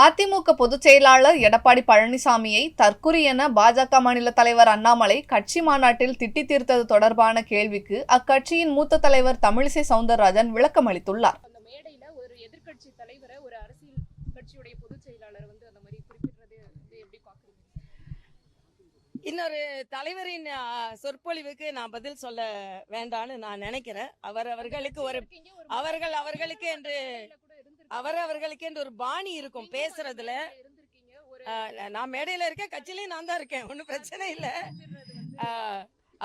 அதிமுக பொதுச் செயலாளர் எடப்பாடி பழனிசாமியை தற்குறி என பாஜக மாநில தலைவர் அண்ணாமலை கட்சி மாநாட்டில் திட்டி தீர்த்தது தொடர்பான கேள்விக்கு அக்கட்சியின் மூத்த தலைவர் தமிழிசை சவுந்தரராஜன் விளக்கம் அளித்துள்ளார். அந்த மேடையில ஒரு எதிர்க்கட்சி தலைவரை ஒரு அரசியல் கட்சியுடைய பொதுச் செயலாளர் அந்த மாதிரி குறிப்பிடுறது எப்படி பாக்குறீங்க? இன்னொரு தலைவரின் சொற்பொழிவுக்கு நான் பதில் சொல்ல வேண்டான்னு நான் நினைக்கிறேன். அவர்களுக்கு என்று ஒரு பாணி இருக்கும் பேசுறதுல. நான் மேடையில இருக்கேன், கட்சியிலேயே நான் தான் இருக்கேன், ஒன்னும் பிரச்சனை இல்லை.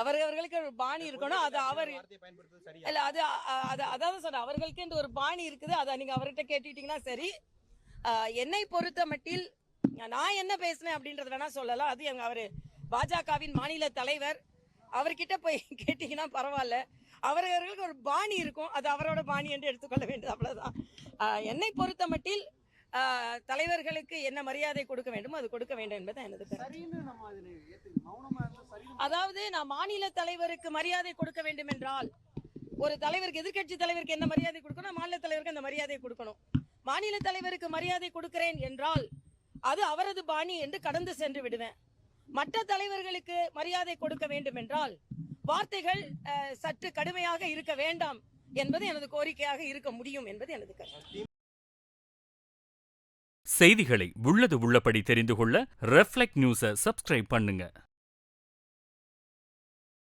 அவர்களுக்கு ஒரு பாணி இருக்கணும். அது அவர் இல்ல, அதாவது சொன்ன அவர்களுக்கு என்று ஒரு பாணி இருக்குது. அதை நீங்க அவர்கிட்ட கேட்டுட்டீங்கன்னா சரி. என்னை பொறுத்த மட்டில் நான் என்ன பேசினேன் அப்படின்றது வேணா சொல்லலாம். அது அவரு பாஜகவின் மாநில தலைவர், அவர்கிட்ட போய் கேட்டீங்கன்னா பரவாயில்ல. அவர்களுக்கு ஒரு பாணி இருக்கும், அது அவரோட பாணி என்று எடுத்துக்கொள்ள வேண்டியது, அவ்வளவுதான். என்னை பொறுத்த மட்டில் தலைவர்களுக்கு என்ன மரியாதை கொடுக்க வேண்டுமோ அது கொடுக்க வேண்டும் என்பது எனது கருத்து. அதாவது நான் மாநில தலைவருக்கு மரியாதை கொடுக்க வேண்டும் என்றால், ஒரு தலைவருக்கு, எதிர்கட்சி தலைவருக்கு என்ன மரியாதை கொடுக்கணும், மாநில தலைவருக்கு அந்த மரியாதை கொடுக்கணும். மாநில தலைவருக்கு மரியாதை கொடுக்கிறேன் என்றால் அது அவரது பாணி என்று கடந்து சென்று விடுவேன். மற்ற தலைவர்களுக்கு மரியாதை கொடுக்க வேண்டும் என்றால் வார்த்தைகள் சற்று கடுமையாக இருக்க வேண்டாம் என்பது எனது கோரிக்கையாக இருக்க முடியும் என்பது எனது கருத்து. செய்திகளை உள்ளது உள்ளபடி தெரிந்து கொள்ள ரெஃப்ளெக்ட் நியூஸை சப்ஸ்கிரைப் பண்ணுங்க.